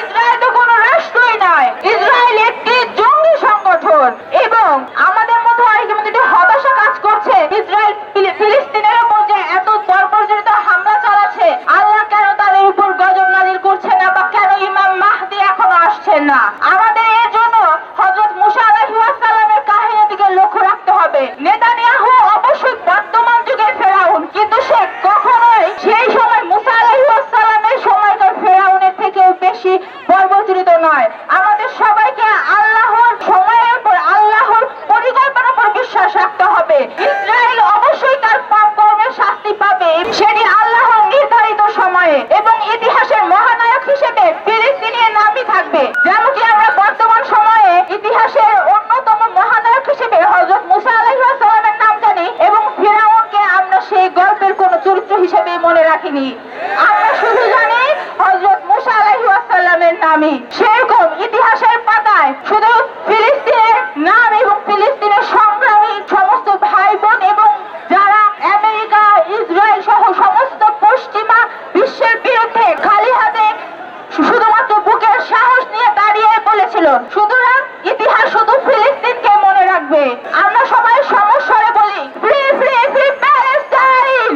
Israel তো কোনো রাষ্ট্রই নয়, ইসরায়েল একটি জঙ্গি সংগঠন। এবং আমাদের মধ্যে অনেকের মধ্যে একটি হতাশা কাজ করছে, ইসরায়েল ফিলিস্তিনের উপর যে এত বর্বরজনিত হামলা চালাচ্ছে, আল্লাহ কেন তাদের উপর গজব নাযিল করছে না, বা কেন ইমাম মাহদি এখনো আসছেন না? আমাদের এর জন্য হযরত মুসা আলাইহিস সালামের কাহিনীর দিকে লক্ষ্য রাখতে হবে। নেতানিয়াহু অবশ্যই বর্তমান যুগের ফেরাউন, কিন্তু সে কখনোই সেই সময় মুসা আলাইহিস সালামের সময়কার ফেরাউনের থেকেও বেশি বর্বরজনিত নয়। আমাদের সবাইকে আল্লাহর সময়ের উপর, আল্লাহর পরিকল্পনার উপর বিশ্বাস রাখতে হবে। ইসরায়েল অবশ্যই তার পাপ কর্মের শাস্তি পাবে, সেটি আল্লাহর নির্ধারিত সময়ে, এবং ইতিহাসের মহানায়ক হিসেবে ফিলিস্তিনের নামই থাকবে। যেমনটি আমরা বর্তমান সময়ে ইতিহাসের অন্যতম মহানায়ক হিসেবে হযরত মুসা আলাইহিস সালামের নাম জানি, এবং ফিরাউনকে আমরা সেই গল্পের কোন চরিত্র হিসেবে মনে রাখিনি। আমরা শুধু জানি হযরত মুসা আলাইহিস সালামের নামই। সেরকম ইতিহাসের পাতায় শুধু ফিলিস্তিনের নাম এবং ফিলিস্তিনের সংগ্রামী সমস্ত ভাই বোন এবং যারা আমেরিকা, ইসরায়েল সহ সমস্ত পশ্চিমা বিশ্বের বিরুদ্ধে খালি হাতে শুধুমাত্র বুকের সাহস নিয়ে দাঁড়িয়ে বলেছিল। সুতরাং ইতিহাস শুধু ফিলিস্তিনকে মনে রাখবে। আমরা সবাই সমস্বরে বলি, free free free Palestine.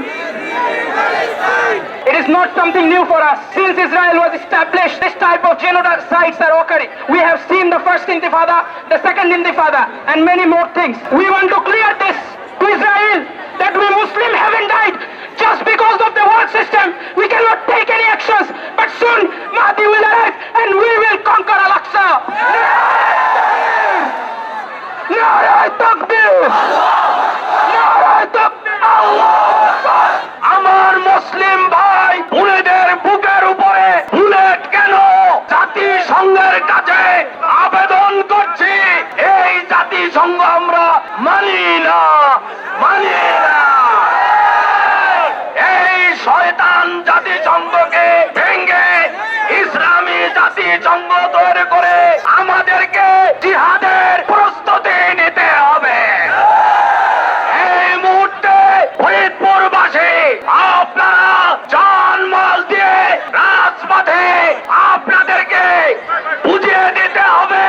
It is not something new for us. Since Israel was established, this type of genocides are occurring. We have seen the first Intifada, the second Intifada, and many more things. We want to clear this to Israel that we Muslims haven't died just because of the world system. We cannot take any actions, but soon Mahdi will arrive and we will conquer Al-Aqsa. Nara Takbir! Nara Takbir! আমার মুসলিম ভাই বুলেটের বুকের উপরে bullet কেন জাতিসংঘের কাছে আবেদন করছি, এই জাতিসংঘ আমরা মানি না, মানি না। এই শয়তান জাতিসংঘকে ভেঙে ইসলামী জাতিসংঘ তৈরি করে আমাদেরকে জিহাদের প্রস্তুতি নিতে হবে। এই মুহূর্তে ফরিদপুরবাসী আপনারা জানমাল দিয়ে রাজপথে আপনাদেরকে বুঝিয়ে দিতে হবে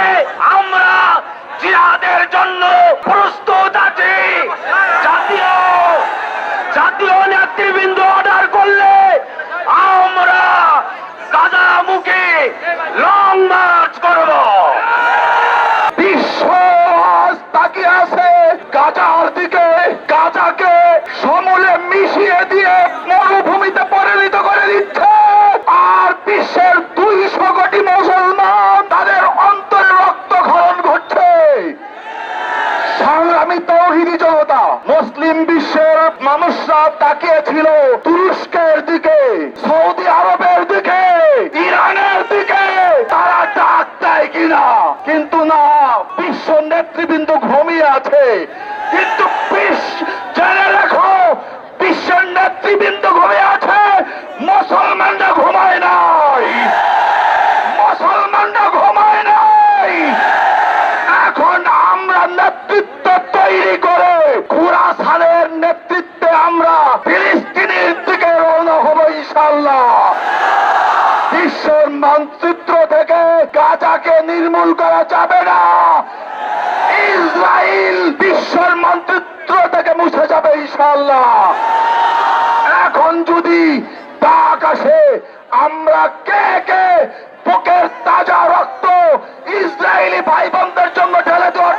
আমরা জিহাদের জন্য প্রস্তুত আছি। জাতীয় নেতৃবৃন্দ অর্ডার করলে আমরা গাজামুখী লং মার্চ করব। বিশ্ব আজ তাকিয়ে আছে গাজার দিকে, গাজাকে সমূলে মিশিয়ে দিয়ে মরুভূমিতে পরিণত করে দিচ্ছে। আর বিশ্বের 200 কোটি মুসলমান তাদের অন্তরে রক্তক্ষরণ ঘটছে। সংগ্রামী তৌহিদি জনতা, মুসলিম বিশ্বের মানুষরা তাকিয়েছিল তুরস্কের দিকে, সৌদি আরবের দিকে, ইরানের দিকে, তারা ডাক দেয় কিনা। কিন্তু না, বিশ্ব নেতৃবৃন্দ ঘুমিয়ে আছে। কিন্তু জেনে রাখো, বিশ্বের নেতৃবৃন্দ ঘুমিয়ে আছে, মুসলমানরা ঘুমায় নাই, মুসলমানরা ঘুমায় নাই। এখন আমরা নেতৃত্ব তৈরি করে খুরাসানের নেতৃত্বে আমরা ফিলিস্তিনের দিকে রওনা হব ইনশাআল্লাহ। বিশ্বের মানচিত্র থেকে গাজাকে নির্মূল করা যাবে না, ইসরায়েল বিশ্বের মানচিত্র থেকে মুছে যাবে ইনশাআল্লাহ। এখন যদি ডাক আসে, আমরা কে কে বুকের তাজা রক্ত ইসরায়েলি ভাই বোনদের জন্য ঢেলে দেওয়ার